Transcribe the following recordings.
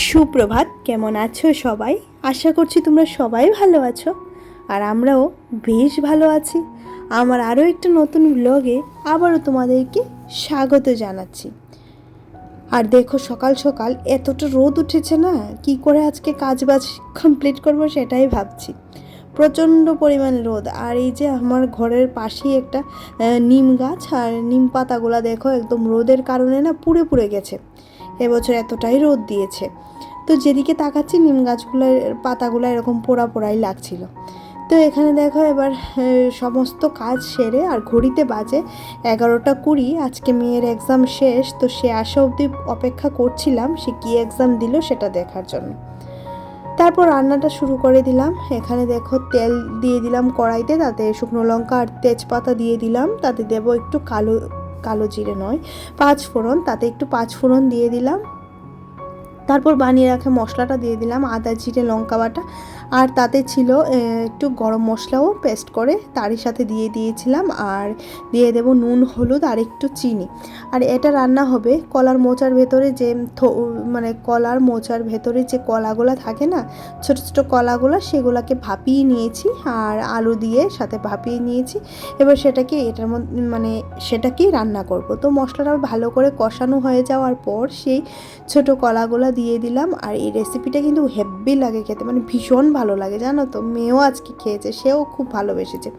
সুপ্রভাত, কেমন আছো সবাই? আশা করছি তোমরা সবাই ভালো আছো, আর আমরাও বেশ ভালো আছি। আমার আরও একটা নতুন ব্লগে আবারও তোমাদেরকে স্বাগত জানাচ্ছি। আর দেখো, সকাল সকাল এতটা রোদ উঠেছে না, কি করে আজকে কাজবাজ কমপ্লিট করবো সেটাই ভাবছি। প্রচণ্ড পরিমাণ রোদ। আর এই যে আমার ঘরের পাশেই একটা নিম গাছ, আর নিম পাতাগুলো দেখো একদম রোদের কারণে না পুড়ে পুড়ে গেছে। এবছর এতটাই রোদ দিয়েছে, তো যেদিকে তাকাচ্ছি নিম গাছগুলোর পাতাগুলো এরকম পোড়া পোড়াই লাগছিল। তো এখানে দেখো এবার সমস্ত কাজ সেরে, আর ঘড়িতে বাজে 11টা 20। আজকে মেয়ের এক্সাম শেষ, তো সে আসা অবধি অপেক্ষা করছিলাম সে কী এক্সাম দিল সেটা দেখার জন্য। তারপর রান্নাটা শুরু করে দিলাম। এখানে দেখো তেল দিয়ে দিলাম কড়াইতে, তাতে শুকনো লঙ্কা আর তেজপাতা দিয়ে দিলাম, তাতে দেবো একটু কালো কালো জিরে নয়, 5 ফোড়ন, তাতে একটু 5 ফোড়ন দিয়ে দিলাম। তারপর বানিয়ে রাখা মশলাটা দিয়ে দিলাম, আদা জিরে লঙ্কা বাটা, আর তাতে ছিল একটু গরম মশলাও পেস্ট করে তারই সাথে দিয়ে দিয়েছিলাম, আর দিয়ে দেব নুন হলুদ আর একটু চিনি। আর এটা রান্না হবে কলার মোচার ভেতরে যে কলার মোচার ভেতরে যে কলাগুলো থাকে না, ছোট ছোট কলাগুলো, সেগুলোকে ভাপিয়ে নিয়েছি আর আলু দিয়ে সাথে ভাপিয়ে নিয়েছি। এবার সেটাকে এটার মধ্যে সেটাকেই রান্না করব। তো মশলাটা ভালো করে কষানো হয়ে যাওয়ার পর সেই ছোট কলাগুলো দিয়ে দিলাম। আর এই রেসিপিটা কিন্তু হেভি লাগে খেতে, ভীষণ ভালো লাগে জানো তো। মেয়েও আজকে খেয়েছে, সেও খুব ভালোবেসেছে।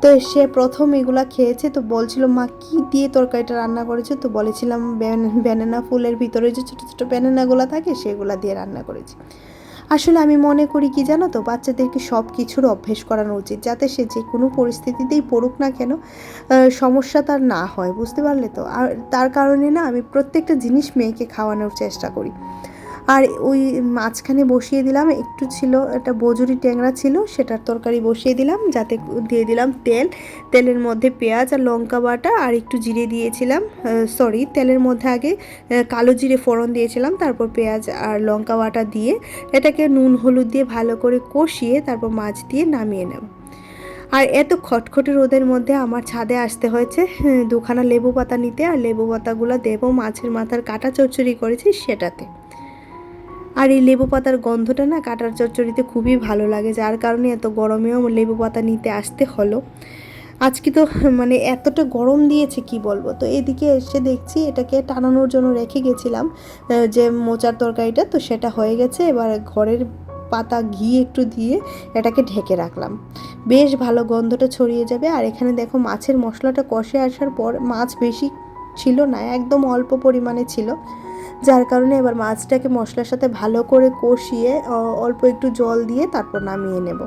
তো সে প্রথম এগুলা খেয়েছে, তো বলছিল মা কি দিয়ে তরকারিটা রান্না করেছে, তো বলেছিলাম ব্যানানা ফুলের ভিতরে যে ছোটো ছোটো ব্যানানাগুলো থাকে সেগুলো দিয়ে রান্না করেছি। আসলে আমি মনে করি কি জানো তো, বাচ্চাদেরকে সব কিছুর অভ্যেস করানো উচিত, যাতে সে যে কোনো পরিস্থিতিতেই পড়ুক না কেন সমস্যা তার না হয়, বুঝতে পারলে তো। আর তার কারণে না আমি প্রত্যেকটা জিনিস মেয়েকে খাওয়ানোর চেষ্টা করি। আর ওই মাঝখানে বসিয়ে দিলাম একটু ছিল একটা বজুরি ট্যাংরা ছিল, সেটার তরকারি বসিয়ে দিলাম, যাতে দিয়ে দিলাম তেলের মধ্যে পেঁয়াজ আর লঙ্কা বাটা আর একটু জিরে দিয়েছিলাম, তেলের মধ্যে আগে কালো জিরে ফোড়ন দিয়েছিলাম, তারপর পেঁয়াজ আর লঙ্কা বাটা দিয়ে এটাকে নুন হলুদ দিয়ে ভালো করে কষিয়ে তারপর মাছ দিয়ে নামিয়ে নেব। আর এত খটখটে রোদের মধ্যে আমার ছাদে আসতে হয়েছে 2খানা লেবু পাতা নিতে, আর লেবু পাতাগুলো দেবো মাছের মাথার কাটা চচ্চড়ি করেছি সেটাতে। আর এই লেবু পাতার গন্ধটা না কাটার চচ্চড়িতে খুবই ভালো লাগে, যার কারণে এত গরমেও লেবু পাতা নিতে আসতে হলো। আজকে তো এতটা গরম দিয়েছে কি বলবো। তো এদিকে এসে দেখছি এটাকে টানানোর জন্য রেখে গেছিলাম যে মোচার তরকারিটা, তো সেটা হয়ে গেছে। এবার ঘরের পাতা ঘি একটু দিয়ে এটাকে ঢেকে রাখলাম, বেশ ভালো গন্ধটা ছড়িয়ে যাবে। আর এখানে দেখো মাছের মশলাটা কষে আসার পর, মাছ বেশি ছিল না, একদম অল্প পরিমাণে ছিল, যার কারণে এবার মাছটাকে মশলার সাথে ভালো করে কষিয়ে অল্প একটু জল দিয়ে তারপর নামিয়ে নেব।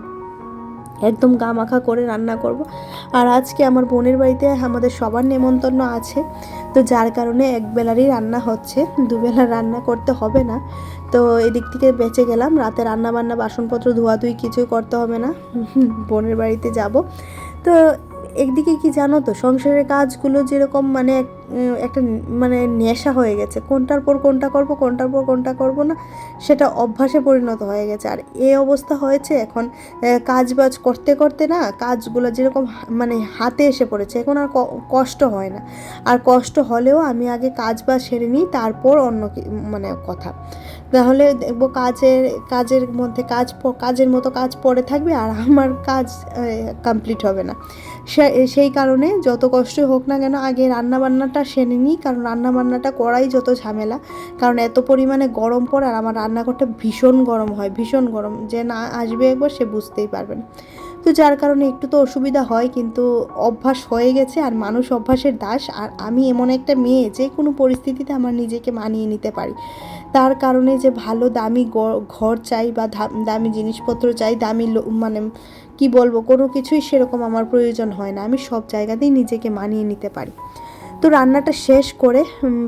একদম গামাখা করে রান্না করব। আর আজকে আমার বোনের বাড়িতে আমাদের সবার নেমন্তন্ন আছে, তো যার কারণে একবেলারই রান্না হচ্ছে, দুবেলা রান্না করতে হবে না। তো এদিক থেকে বেঁচে গেলাম, রাতে রান্না বান্না বাসনপত্র ধোয়াধুয়ি কিছুই করতে হবে না, বোনের বাড়িতে যাব। তো একদিকে কি জানো তো, সংসারের কাজগুলো যেরকম একটা নেশা হয়ে গেছে, কোনটার পর কোনটা করব, কোনটার পর কোনটা করব না, সেটা অভ্যাসে পরিণত হয়ে গেছে। আর এই অবস্থা হয়েছে এখন, কাজবাজ করতে করতে না কাজগুলো যেরকম হাতে এসে পড়েছে, এখন আর কষ্ট হয় না। আর কষ্ট হলেও আমি আগে কাজবাজ সেরে নিই, তারপর অন্য কথা। তাহলে দেখবো কাজের মধ্যে কাজের মতো কাজ পড়ে থাকবে, আর আমার কাজ কমপ্লিট হবে না। সেই কারণে যত কষ্টই হোক না কেন আগে রান্নাবান্নাটা সেরে নিই, কারণ রান্নাবান্নাটা করাই যত ঝামেলা। কারণ এত পরিমাণে গরম পড়ে, আর আমার রান্নাঘরটা ভীষণ গরম হয়, ভীষণ গরম, যে না আসবে একবার সে বুঝতেই পারবেন। তো যার কারণে একটু তো অসুবিধা হয়, কিন্তু অভ্যাস হয়ে গেছে, আর মানুষ অভ্যাসের দাস। আর আমি এমন একটা মেয়ে যে কোনো পরিস্থিতিতে আমার নিজেকে মানিয়ে নিতে পারি। তার কারণে যে ভালো দামি ঘর চাই বা দামি জিনিসপত্র চাই, দামি কি বলবো, কোনো কিছুই সেরকম আমার প্রয়োজন হয় না, আমি সব জায়গাতেই নিজেকে মানিয়ে নিতে পারি। তো রান্নাটা শেষ করে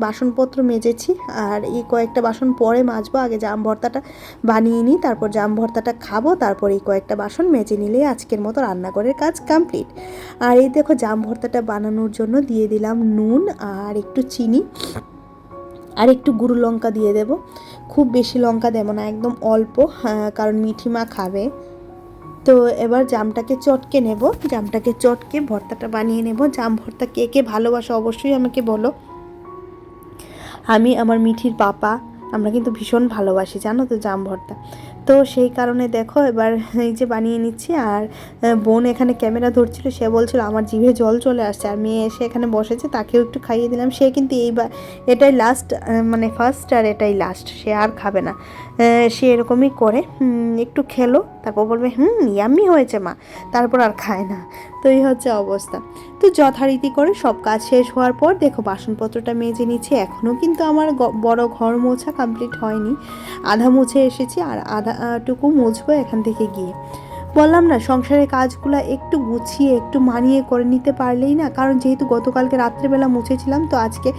বাসনপত্র মেজেছি, আর এই কয়েকটা বাসন পরে মাজবো, আগে জাম ভর্তাটা বানিয়ে নিই, তারপর জাম ভর্তাটা খাবো, তারপর এই কয়েকটা বাসন মেজে নিলেই আজকের মতো রান্নাঘরের কাজ কমপ্লিট। আর এই দেখো জাম ভর্তাটা বানানোর জন্য দিয়ে দিলাম নুন আর একটু চিনি, আর একটু গুঁড়ো লঙ্কা দিয়ে দেব। খুব বেশি লঙ্কা দেবো না, একদম অল্প, কারণ মিঠিমা খাবে। তো এবার জামটাকে চটকে নেব, জামটাকে চটকে ভর্তাটা বানিয়ে নেব। জাম ভর্তা কে কে ভালোবাসো অবশ্যই আমাকে বলো। আমি আমার মিঠির পাপা আমরা কিন্তু ভীষণ ভালোবাসি, জানো তো, জাম ভর্তা। তো সেই কারণে দেখো এবার এই যে বানিয়ে নিচ্ছি। আর বোন এখানে ক্যামেরা ধরছিল, সে বলছিল আমার জিভে জল চলে আসছে, আর মেয়ে এসে এখানে বসেছে, তাকেও একটু খাইয়ে দিলাম। সে কিন্তু এইবার এটাই লাস্ট, মানে ফার্স্ট আর এটাই লাস্ট, সে আর খাবে না। সে এরকমই করে, একটু খেলো, তারপর বলবে ইয়াম্মি হয়েছে মা, তারপর আর খায় না। তো এই হচ্ছে অবস্থা। তো যথারীতি করে সব কাজ শেষ হওয়ার পর দেখো বাসনপত্রটা মেজে নিচ্ছি। এখনও কিন্তু আমার বড় ঘর মোছা কমপ্লিট হয়নি, আধা মুছে এসেছি, আর আধাটুকু মুছবো এখান থেকে গিয়ে। বললাম না, সংসারের কাজগুলো একটু গুছিয়ে একটু মানিয়ে করে নিতে পারলেই না, কারণ যেহেতু গতকালকে রাত্রেবেলা মুছেছিলাম, তো আজকে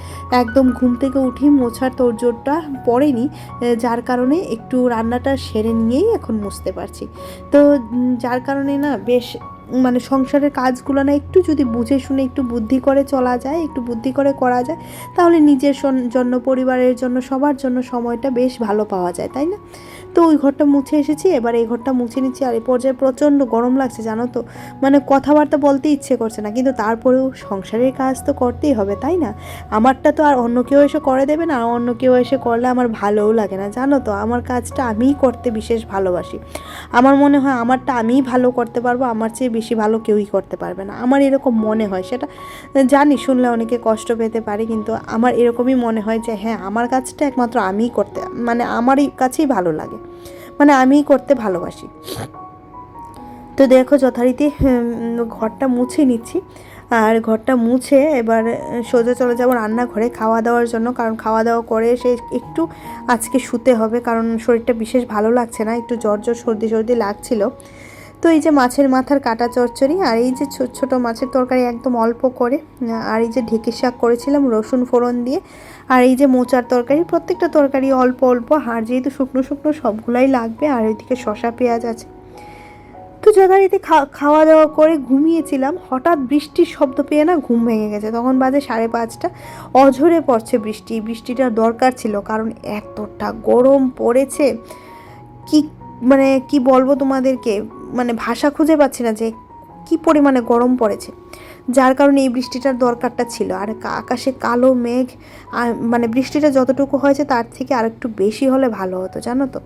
একদম ঘুম থেকে উঠেই মোছার তোড়জোড়টা পড়েনি, যার কারণে একটু রান্নাটা সেরে নিয়েই এখন মুছতে পারছি। তো যার কারণে না বেশ, মানে সংসারের কাজগুলো না একটু যদি বুঝে শুনে একটু বুদ্ধি করে চলা যায়, একটু বুদ্ধি করে করা যায়, তাহলে নিজের জন্য, পরিবারের জন্য, সবার জন্য সময়টা বেশ ভালো পাওয়া যায়, তাই না? তো ওই ঘরটা মুছে এসেছি, এবার এই ঘরটা মুছে নিচ্ছি। আর এই পর্যায়ে প্রচণ্ড গরম লাগছে, জানো তো, মানে কথাবার্তা বলতে ইচ্ছে করছে না, কিন্তু তারপরেও সংসারের কাজ তো করতেই হবে, তাই না? আমারটা তো আর অন্য কেউ এসে করে দেবে না, আর অন্য কেউ এসে করলে আমার ভালোও লাগে না, জানো তো। আমার কাজটা আমিই করতে বিশেষ ভালোবাসি। আমার মনে হয় আমারটা আমিই ভালো করতে পারবো, আমার চেয়ে বেশি ভালো কেউই করতে পারবে না, আমার এরকম মনে হয়। সেটা জানি শুনলে অনেকে কষ্ট পেতে পারে, কিন্তু আমার এরকমই মনে হয় যে হ্যাঁ, আমার কাজটা একমাত্র আমিই করতে, মানে আমারই কাছেই ভালো লাগে, মানে আমিই করতে ভালোবাসি। তো দেখো যথারীতি ঘরটা মুছে নিচ্ছি। আর ঘরটা মুছে এবার সোজা চলে যাবো রান্নাঘরে খাওয়া দাওয়ার জন্য, কারণ খাওয়া দাওয়া করে এসে একটু আজকে শুতে হবে, কারণ শরীরটা বিশেষ ভালো লাগছে না, একটু জ্বর জ্বর সর্দি সর্দি লাগছিল। তো এই যে মাছের মাথার কাটা চচ্চড়ি, আর এই যে ছোট ছোটো মাছের তরকারি একদম অল্প করে, আর এই যে ঢেঁকির শাক করেছিলাম রসুন ফোড়ন দিয়ে, আর এই যে মোচার তরকারি, প্রত্যেকটা তরকারি অল্প অল্প, আর যেহেতু শুকনো শুকনো সবগুলাই লাগবে, আর এদিকে শসা পেঁয়াজ আছে। তো যথারীতি খাওয়া দাওয়া করে ঘুমিয়েছিলাম, হঠাৎ বৃষ্টির শব্দ পেয়ে না ঘুম ভেঙে গেছে। তখন বাজে 5:30, অঝরে পড়ছে বৃষ্টি। বৃষ্টিটার দরকার ছিল, কারণ এতটা গরম পড়েছে, কি মানে কি বলবো তোমাদেরকে, মানে ভাষা খুঁজে পাচ্ছি না যে কি পরিমাণে গরম পড়েছে, যার কারণে এই বৃষ্টিটার দরকারটা ছিল। আর আকাশে কালো মেঘ, আর মানে বৃষ্টিটা যতটুকু হয়েছে তার থেকে আর একটু বেশি হলে ভালো হতো, জানো তো।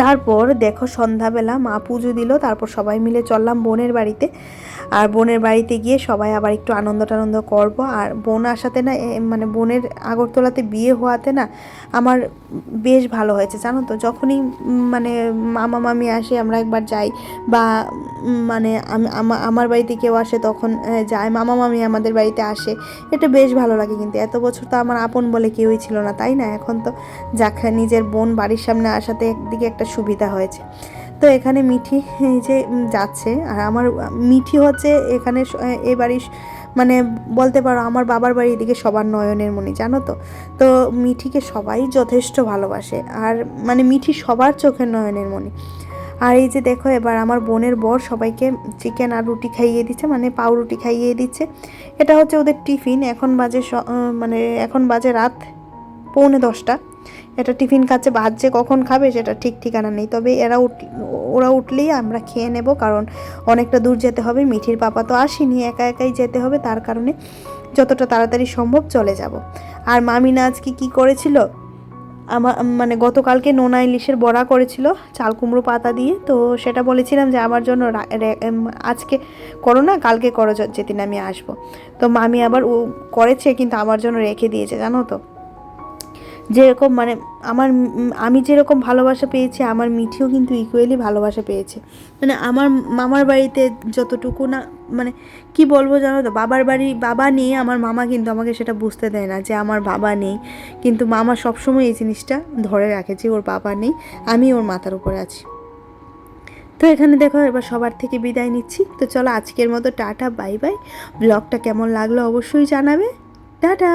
তারপর দেখো সন্ধ্যাবেলা মা পুজো দিল, তারপর সবাই মিলে চললাম বোনের বাড়িতে। আর বোনের বাড়িতে গিয়ে সবাই আবার একটু আনন্দ টানন্দ করবো। আর বোন আসাতে না, মানে বোনের আগরতলাতে বিয়ে হওয়াতে না আমার বেশ ভালো হয়েছে, জানো তো। যখনই মানে মামা মামি আসে আমরা একবার যাই, বা মানে আমার বাড়িতে কেউ আসে তখন যায়, মামা মামি আমাদের বাড়িতে আসে, এটা বেশ ভালো লাগে। কিন্তু এত বছর তো আমার আপন বলে কেউই ছিল না, তাই না? এখন তো যাক, নিজের বোন বাড়ির সামনে আসাতে একদিকে একটা সুবিধা হয়েছে। তো এখানে মিঠি এই যে যাচ্ছে, আর আমার মিঠি হচ্ছে এখানে এ বাড়ির, মানে বলতে পারো আমার বাবার বাড়ি এদিকে সবার নয়নের মণি, জানো তো। তো মিঠিকে সবাই যথেষ্ট ভালোবাসে, আর মানে মিঠি সবার চোখের নয়নের মণি। আর এই যে দেখো এবার আমার বোনের বর সবাইকে চিকেন আর রুটি খাইয়ে দিচ্ছে, মানে পাউরুটি খাইয়ে দিচ্ছে। এটা হচ্ছে ওদের টিফিন। এখন বাজে মানে এখন বাজে রাত 9:45। এটা টিফিন খাচ্ছে, বাজছে কখন খাবে সেটা ঠিক ঠিকানা নেই, তবে ওরা উঠলেই আমরা খেয়ে নেব, কারণ অনেকটা দূর যেতে হবে। মিঠির পাপা তো আসেনি, একা একাই যেতে হবে, তার কারণে যতটা তাড়াতাড়ি সম্ভব চলে যাব। আর মামিনা আজকে কী করেছিল, আমার মানে গতকালকে নোনা ইলিশের বড়া করেছিল চাল কুমড়ো পাতা দিয়ে, তো সেটা বলেছিলাম যে আমার জন্য আজকে করো না, কালকে করো যেদিন আমি আসবো। তো মামি আবার ও করেছে, কিন্তু আমার জন্য রেখে দিয়েছে, জানো তো। যেরকম মানে আমি যেরকম ভালোবাসা পেয়েছি, আমার মিঠিও কিন্তু ইকুয়ালি ভালোবাসা পেয়েছে। মানে আমার মামার বাড়িতে যতটুকু না, মানে কি বলবো জানো তো, বাবা নেই, আমার মামা কিন্তু আমাকে সেটা বুঝতে দেয় না যে আমার বাবা নেই, কিন্তু মামা সবসময় এই জিনিসটা ধরে রাখে যে ওর বাবা নেই, আমি ওর মাথার উপরে আছি। তো এখানে দেখো এবার সবার থেকে বিদায় নিচ্ছি। তো চলো আজকের মতো টাটা, বাই বাই। ব্লগটা কেমন লাগলো অবশ্যই জানাবে। টাটা।